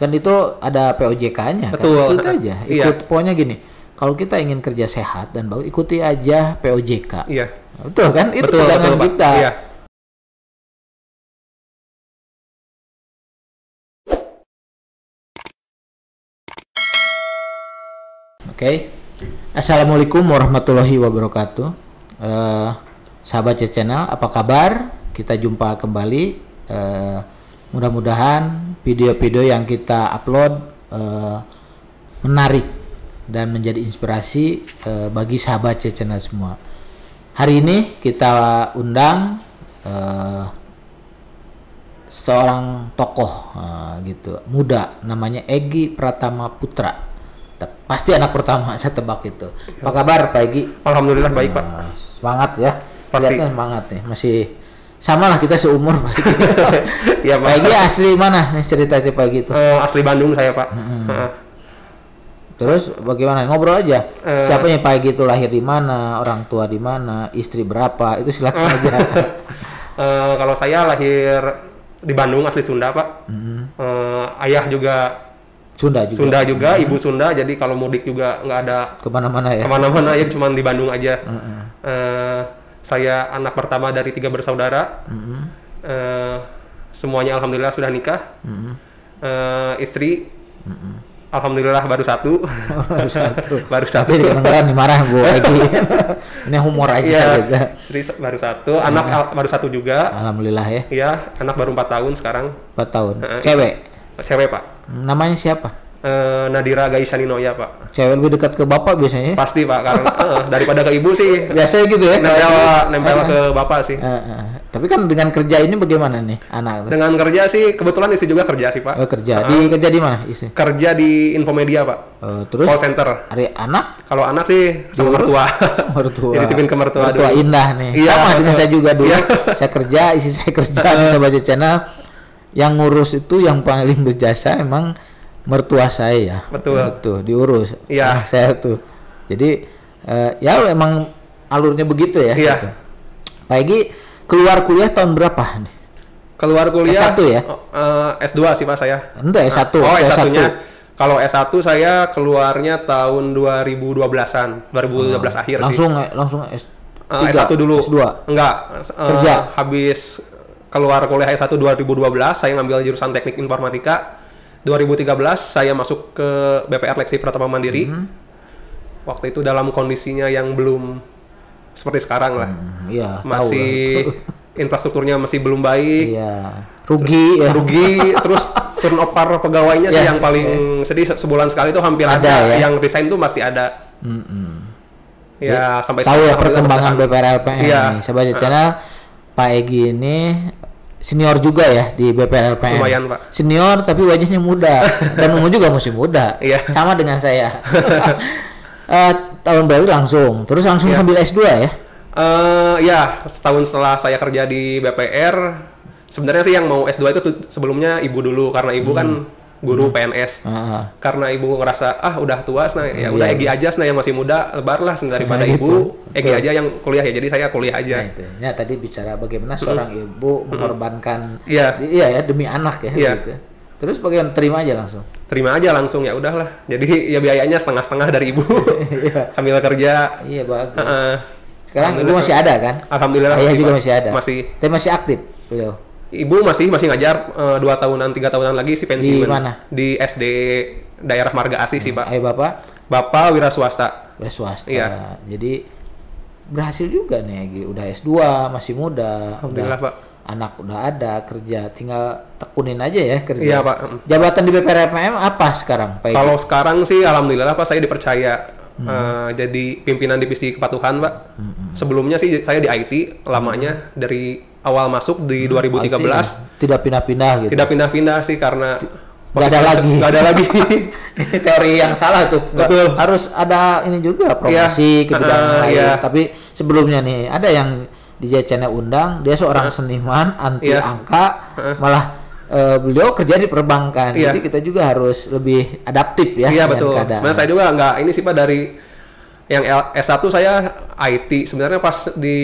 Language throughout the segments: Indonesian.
Kan itu ada POJK-nya kan. Betul. Itu aja. Ikut pokoknya gini. Kalau kita ingin kerja sehat dan bagus, ikuti aja POJK. Iya. Betul kan? Itu Betul, pegangan betul, kita. Pak. Iya. Oke. Assalamualaikum warahmatullahi wabarakatuh. Sahabat channel, apa kabar? Kita jumpa kembali. Mudah-mudahan video-video yang kita upload menarik dan menjadi inspirasi bagi sahabat channel semua. Hari ini kita undang seorang tokoh gitu muda, namanya Egy Pratama Putra. Pasti anak pertama, saya tebak itu. Apa kabar Pak Egy? Alhamdulillah baik Pak. Semangat ya. Pasti. Kelihatan semangat nih. Masih sama lah, kita seumur Pak Egy. Iya Pak. Pak Egy asli mana nih cerita Pak Egy itu? Asli Bandung saya Pak. Terus bagaimana? Ngobrol aja. Siapanya Pak Egy itu, lahir di mana, orang tua di mana, istri berapa? Itu silakan aja. Kalau saya lahir di Bandung, asli Sunda Pak. Ayah juga Sunda juga, ibu Sunda. Jadi kalau mudik juga nggak ada kemana-mana ya. Kemana-mana ya, cuma di Bandung aja. Saya anak pertama dari 3 bersaudara. Semuanya alhamdulillah sudah nikah. Istri alhamdulillah baru satu. Baru satu. Jadi kedengeran dimarah Bu Egy. Ini humor aja gitu. Istri baru satu, anak baru satu juga. Alhamdulillah ya. Iya, anak baru 4 tahun sekarang. 4 tahun. Cewek. Cewek Pak. Namanya siapa? Nadira Gaisaninoya Pak. Cewek lebih dekat ke bapak biasanya? Pasti Pak, karena daripada ke ibu sih. Biasanya gitu ya? Nempel ke bapak sih. Tapi kan dengan kerja ini bagaimana nih anak? Dengan kerja sih, kebetulan istri juga kerja sih Pak. Kerja. Kerja di mana istri? Kerja di Infomedia Pak. Terus? Call center. Hari anak? Kalau anak sih sama mertua. Mertua. Jadi tipin ke mertua dulu. Indah nih. Sama dengan saya juga dulu. Saya kerja, istri saya kerja bisa baca channel. Yang ngurus itu yang paling berjasa emang mertua saya ya. Betul. Tuh diurus. Iya. Anak saya tuh. Jadi ya emang alurnya begitu ya. Iya. Gitu. Pak Egy keluar kuliah tahun berapa nih? Keluar kuliah S1 ya? S2 sih Pak saya. Enggak, S1. Oh, S1-nya. Kalau S1 saya keluarnya tahun 2012-an. 2012 akhir langsung, sih. Langsung S3. S1 dulu. S2. Enggak. Kerja. Habis keluar kuliah S1 2012, saya ngambil jurusan Teknik Informatika. 2013 saya masuk ke BPR Leksi Pratama Mandiri. Waktu itu dalam kondisinya yang belum seperti sekarang lah. Iya, masih infrastrukturnya masih belum baik. Iya. Rugi, terus turnover pegawainya sih yang paling sedih. Sebulan sekali itu hampir ada ya? Yang resign tuh masih ada. Ya, sampai tahu ya perkembangan BPR LPM. Iya. Saya baca channel Pak Egy ini senior juga ya di BPR LPM. Lumayan Pak. Senior tapi wajahnya muda dan umur juga masih muda. Iya. Sama dengan saya. Tahun baru langsung sambil S2 ya? Ya, setahun setelah saya kerja di BPR, sebenarnya sih yang mau S2 itu sebelumnya ibu dulu, karena ibu kan guru PNS. Karena ibu ngerasa udah tua, ya udah Egy aja yang masih muda, lebar lah daripada ibu. Egy aja yang kuliah ya, jadi saya kuliah aja. Ya tadi bicara bagaimana seorang ibu mengorbankan ya demi anak ya. Gitu. Terus bagaimana, terima aja langsung ya udahlah. Jadi ya biayanya setengah-setengah dari ibu. Sambil kerja. Iya bagus. Sekarang ibu masih ada kan? Alhamdulillah. Ayah juga masih ada. Tapi masih aktif beliau. Ibu masih ngajar 2 tahunan 3 tahunan lagi si pensiun. Di mana? Di SD daerah Marga Asih sih Pak. Ayah Bapak wira swasta. Wira swasta. Iya. Jadi berhasil juga nih Egy. Udah S2, masih muda. Alhamdulillah Pak. Anak udah ada, kerja tinggal tekunin aja ya kerja. Iya Pak. Jabatan di BPR LPM apa sekarang Pak Egy? Kalau sekarang sih alhamdulillah Pak, saya dipercaya jadi pimpinan divisi kepatuhan Pak. Sebelumnya sih saya di IT lamanya dari awal masuk di 2013. Tidak pindah-pindah gitu. Tidak pindah-pindah sih karena Gak ada lagi. Ini teori yang salah tuh. Betul. Harus ada ini juga promosi ke bidang lain. Tapi sebelumnya nih ada yang di channel undang, dia seorang seniman anti angka, malah beliau kerja di perbankan. Jadi kita juga harus lebih adaptif ya. Iya betul. Sebenarnya saya juga nggak ini sih Pak, dari yang S1 saya IT. Sebenarnya pas di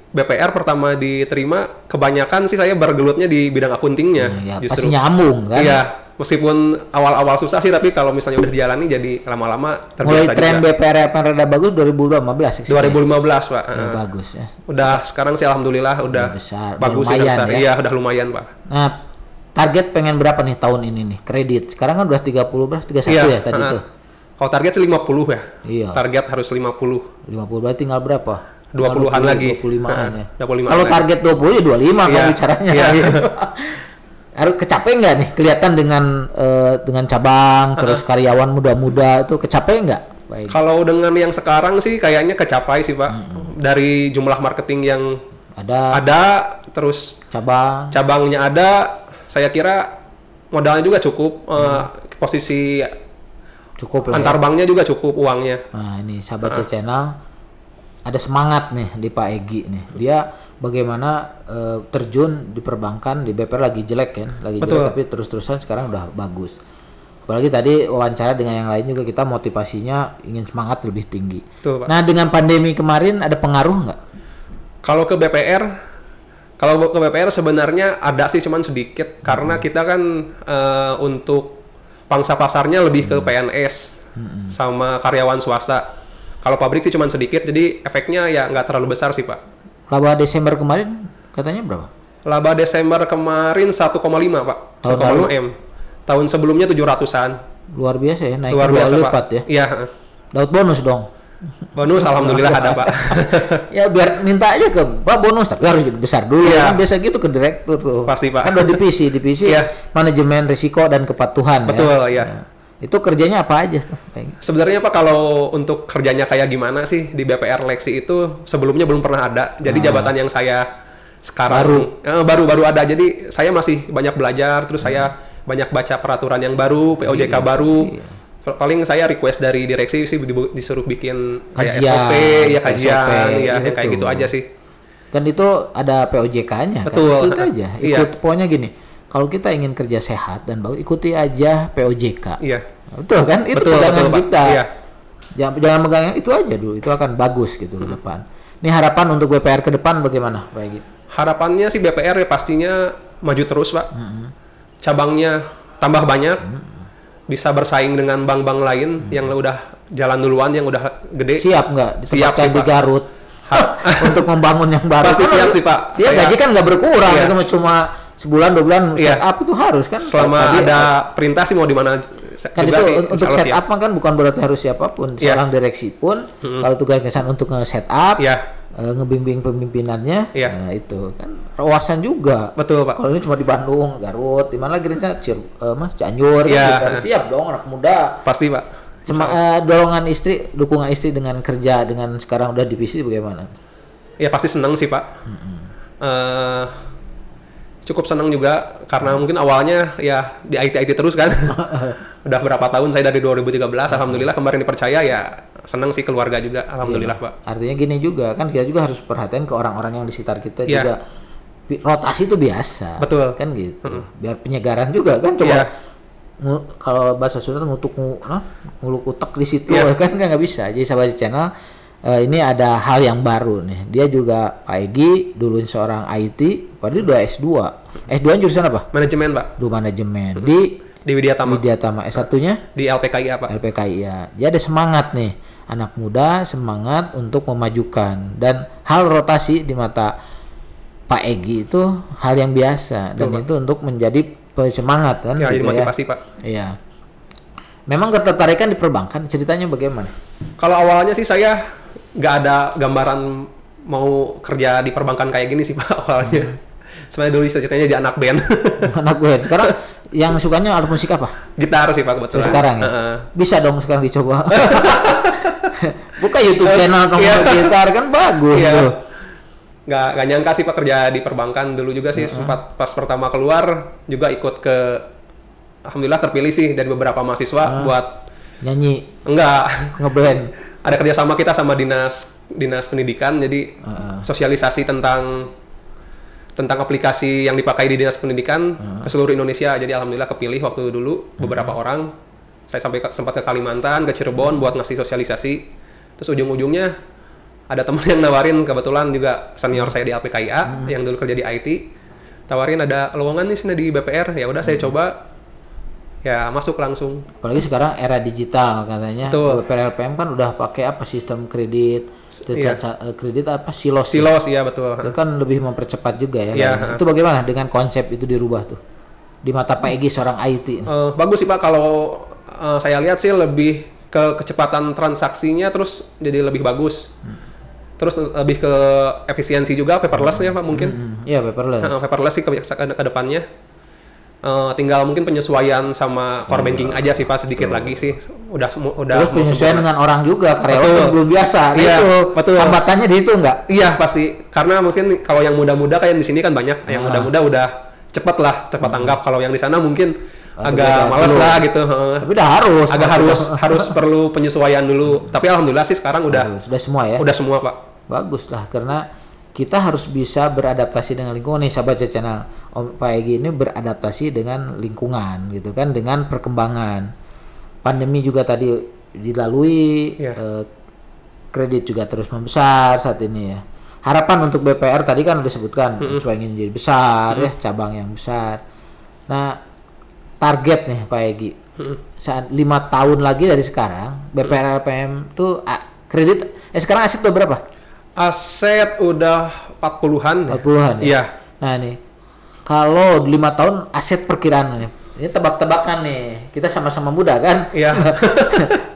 BPR pertama diterima, kebanyakan sih saya bergelutnya di bidang akuntingnya. Ya, justru pasti nyambung kan? Iya, meskipun awal-awal susah sih, tapi kalau misalnya udah dijalani jadi lama-lama terbiasa. Mulai tren juga. BPR yang rada bagus 2015. 2015 Pak. Udah bagus ya. Udah sekarang sih alhamdulillah udah besar, bagus lumayan besar. Ya. Iya, udah lumayan Pak. Nah, target pengen berapa nih tahun ini nih kredit? Sekarang kan udah 31 ya tadi tuh. Kalau target sih 50 ya. Iya. Target harus 50. 50 berarti tinggal berapa? 20-an lagi. 25-an ya. 25 kalau target 20 ya 25 kalau bicaranya. Iya. Harus kecapai nggak nih? Kelihatan dengan cabang terus karyawan muda-muda itu kecapai nggak? Kalau dengan yang sekarang sih kayaknya kecapai sih Pak. Dari jumlah marketing yang ada terus cabangnya ada, saya kira modalnya juga cukup, posisi cukup antar banknya juga cukup uangnya. Nah ini sahabat channel ada semangat nih di Pak Egy nih. Dia bagaimana terjun di perbankan, di BPR lagi jelek kan, lagi jelek tapi terus-terusan sekarang udah bagus. Apalagi tadi wawancara dengan yang lain juga kita motivasinya ingin semangat lebih tinggi. Betul, Pak. Nah dengan pandemi kemarin ada pengaruh nggak? Kalau ke BPR sebenarnya ada sih cuman sedikit karena kita kan untuk pangsa pasarnya lebih ke PNS sama karyawan swasta. Kalau pabrik sih cuma sedikit, jadi efeknya ya nggak terlalu besar sih Pak. Laba Desember kemarin katanya berapa? Laba Desember kemarin 1,5 Pak. 1,5 M. Tahun sebelumnya 700-an. Luar biasa ya, naik luar biasa, 2 lipat ya. Iya. Dapat bonus dong. Bonus alhamdulillah ada Pak. Ya biar minta aja ke Pak bonus, tapi harus besar dulu. Kan biasa gitu ke direktur tuh. Pasti Pak. Kan udah divisi manajemen risiko dan kepatuhan. Betul ya. Itu kerjanya apa aja? Sebenarnya Pak kalau untuk kerjanya kayak gimana sih di BPR Leksi itu sebelumnya belum pernah ada. Jadi jabatan yang saya sekarang baru ada. Jadi saya masih banyak belajar, terus saya banyak baca peraturan yang baru, POJK baru. Paling saya request dari direksi sih disuruh bikin kayak SOP, ya kajian, ya kayak gitu aja sih. Kan itu ada POJK-nya. Betul. Kan? Itu aja. Pokoknya gini. Kalau kita ingin kerja sehat dan bagus, ikuti aja POJK. Iya. Betul kan? Itu pegangan kita. Iya. Jangan megang itu aja dulu. Itu akan bagus gitu ke depan. Ini harapan untuk BPR ke depan bagaimana, Pak Egy? Harapannya sih BPR ya pastinya maju terus, Pak. Cabangnya tambah banyak. Bisa bersaing dengan bank-bank lain yang udah jalan duluan, yang udah gede. Siap nggak? Siap sih, di Garut. untuk membangun yang baru. Pasti siap sih, Pak. Siap, gaji kan nggak berkurang. Itu cuma sebulan 2 bulan setup itu harus kan. Selama ada perintah sih mau di mana kan itu sih, untuk setup kan bukan berarti harus siapapun. Seorang direksi pun kalau tugas kesan untuk nge-setup, ngebimbing pemimpinannya, nah itu kan wawasan juga. Betul Pak. Kalau ini cuma di Bandung, Garut, di mana lagi rencana Cianjur, kan siap dong anak muda. Pasti Pak. Dukungan istri dengan kerja dengan sekarang udah divisi bagaimana? Ya pasti senang sih Pak. Cukup senang juga karena mungkin awalnya ya di IT terus kan. Udah berapa tahun saya dari 2013, alhamdulillah kemarin dipercaya ya senang sih keluarga juga, alhamdulillah Pak. Artinya gini juga kan kita juga harus perhatian ke orang-orang yang di sekitar kita juga. Rotasi itu biasa. Betul. Kan gitu. Biar penyegaran juga kan coba. Kalau bahasa Sunda nguluk utek di situ kan nggak bisa. Jadi sahabat channel ini ada hal yang baru nih. Dia juga Pak Egy dulu seorang IT, padahal udah S2. S2 jurusan apa? Manajemen, Pak. Manajemen. Di Widyatama. S1-nya? Di LPKIA, Pak. LPKIA. Dia ada semangat nih. Anak muda semangat untuk memajukan. Dan hal rotasi di mata Pak Egy itu hal yang biasa. Dan itu untuk menjadi semangat kan. Ya, gitu jadi motivasi, Pak. Iya. Memang ketertarikan di perbankan, ceritanya bagaimana? Kalau awalnya sih saya nggak ada gambaran mau kerja di perbankan kayak gini sih Pak awalnya. Sebenarnya dulu ceritanya di anak band. Anak band. Sekarang yang sukanya alat musik apa? Gitar sih Pak kebetulan. Sekarang ya? Bisa dong sekarang dicoba. Buka YouTube channel kamu gitar kan bagus tuh. Nggak nyangka sih Pak kerja di perbankan dulu juga sih. Sempat pas pertama keluar juga ikut ke, alhamdulillah terpilih sih dari beberapa mahasiswa buat nyanyi. Enggak, ngeband. Ada kerjasama kita sama dinas pendidikan, jadi sosialisasi tentang aplikasi yang dipakai di dinas pendidikan ke seluruh Indonesia. Jadi alhamdulillah kepilih waktu dulu beberapa orang. Saya sempat ke Kalimantan, ke Cirebon buat ngasih sosialisasi. Terus ujung-ujungnya ada teman yang nawarin, kebetulan juga senior saya di LPKIA yang dulu kerja di IT, tawarin ada lowongan nih di BPR, ya udah saya coba, ya masuk langsung. Apalagi sekarang era digital katanya, BPR LPM kan udah pakai apa sistem kredit, kredit apa silos ya betul. Itu kan lebih mempercepat juga ya. Itu bagaimana dengan konsep itu dirubah tuh di mata Pak Egy seorang IT? Bagus sih Pak, kalau saya lihat sih lebih ke kecepatan transaksinya terus jadi lebih bagus. Terus lebih ke efisiensi juga, paperless ya Pak mungkin. Iya, paperless. Paperless sih ke depannya. Tinggal mungkin penyesuaian sama core banking aja sih Pak, sedikit lagi sih. Terus penyesuaian dengan orang juga, karyawan belum biasa. Iya, itu betul. Hambatannya di itu enggak? Iya, pasti. Karena mungkin kalau yang muda-muda kayak di sini kan banyak, yang muda-muda udah cepat tanggap. Kalau yang di sana mungkin agak males lah gitu. Tapi udah harus perlu penyesuaian dulu. Tapi alhamdulillah sih sekarang udah semua ya. Udah semua Pak. Bagus lah, karena kita harus bisa beradaptasi dengan lingkungan nih sahabat channel. Pak Egy ini beradaptasi dengan lingkungan gitu kan, dengan perkembangan. Pandemi juga tadi dilalui, kredit juga terus membesar saat ini ya. Harapan untuk BPR tadi kan udah disebutkan, supaya ingin jadi besar ya, cabang yang besar. Nah, target nih Pak Egy, saat 5 tahun lagi dari sekarang, BPR LPM tuh kredit, sekarang aset tuh berapa? Aset udah 40-an. 40-an ya? Iya. Nah nih, kalau 5 tahun aset perkiraan, ini tebak-tebakan nih, kita sama-sama muda kan? Iya.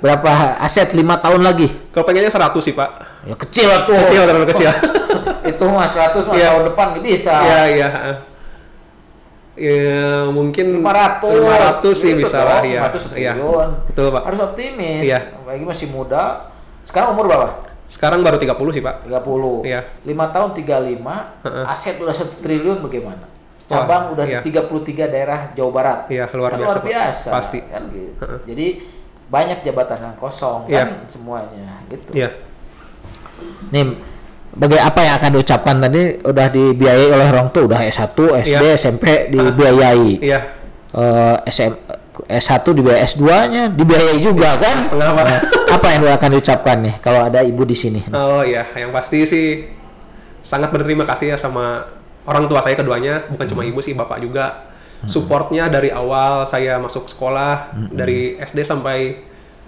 Berapa aset 5 tahun lagi? Kalau pengennya 100 sih Pak. Ya kecil tuh. Kecil, terlalu kecil. Itu mah 100 mah tahun depan nggak bisa. Iya. Ya mungkin 500 sih bisa lah ya. 500 triliun. Betul Pak. Harus optimis. Iya. Apalagi masih muda. Sekarang umur berapa? Sekarang baru 30 sih Pak. 30. Iya. 5 tahun 35, aset udah 1 triliun bagaimana? Cabang udah di 33 daerah Jawa Barat. Iya, luar biasa. Pasti. Kan gitu. Jadi banyak jabatan yang kosong kan semuanya gitu. Iya. Nih, apa yang akan diucapkan tadi udah dibiayai oleh orang tua, udah S1, SD, SMP dibiayai. Iya. S1 dibiayai, S2-nya dibiayai juga kan? Apa yang akan diucapkan nih kalau ada ibu di sini? Oh iya, yang pasti sih sangat berterima kasih ya sama orang tua saya keduanya, bukan cuma ibu sih, bapak juga. Supportnya dari awal saya masuk sekolah, dari SD sampai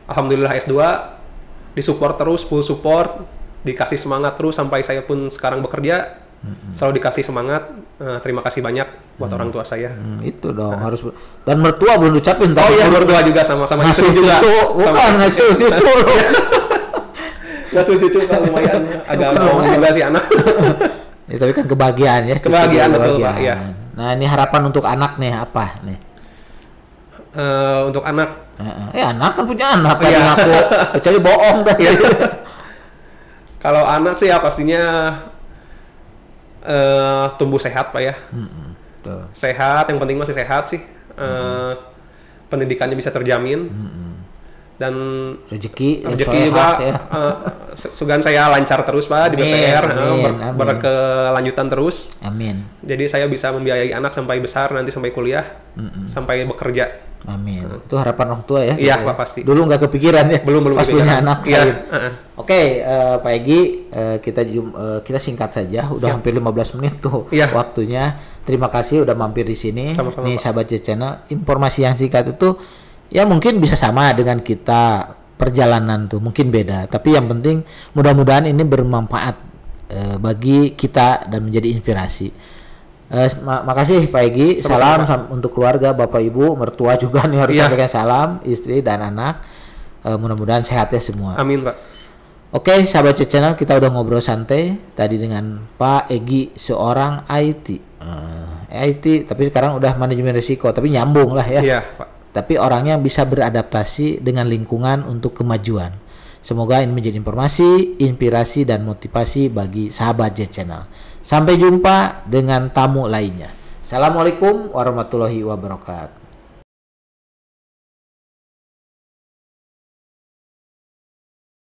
alhamdulillah S2, disupport terus, full support, dikasih semangat terus sampai saya pun sekarang bekerja, selalu dikasih semangat. Terima kasih banyak buat orang tua saya. Itu dong harus. Dan mertua belum ucapin. Oh iya, mertua juga sama-sama istri juga. Bukan ngasih cucu. Ngasih cucu kan lumayan agak ngomong juga sih anak. Ya, tapi kan kebahagiaan ya. Kebahagiaan betul Pak. Iya. Nah ini harapan untuk anak nih apa nih? Untuk anak. Anak kan punya anak kan ngaku. Kecuali bohong dah. Kalau anak sih ya pastinya tumbuh sehat Pak ya. Sehat, yang penting masih sehat sih. Pendidikannya bisa terjamin. Dan rezeki juga ya. Sugan saya lancar terus Pak di BPR, berkelanjutan terus. Amin. Jadi saya bisa membiayai anak sampai besar, nanti sampai kuliah, sampai bekerja. Amin. Itu harapan orang tua ya? Iya Pak, pasti. Dulu nggak kepikiran ya? Belum pas punya anak. Iya. Oke, Pak Egy, kita singkat saja. Udah hampir 15 menit tuh waktunya. Terima kasih udah mampir di sini. Sama-sama, nih sahabat channel, informasi yang singkat itu ya mungkin bisa sama dengan kita, perjalanan tuh mungkin beda, tapi yang penting mudah-mudahan ini bermanfaat bagi kita dan menjadi inspirasi. Makasih Pak Egy. Salam untuk keluarga, bapak ibu, mertua juga nih harus sampaikan salam, istri dan anak. Mudah-mudahan sehat ya semua. Amin Pak. Oke, sahabat channel, kita udah ngobrol santai tadi dengan Pak Egy, seorang IT, tapi sekarang udah manajemen risiko, tapi nyambung lah ya. Iya Pak. Tapi orangnya bisa beradaptasi dengan lingkungan untuk kemajuan. Semoga ini menjadi informasi, inspirasi, dan motivasi bagi sahabat J Channel. Sampai jumpa dengan tamu lainnya. Assalamualaikum warahmatullahi wabarakatuh.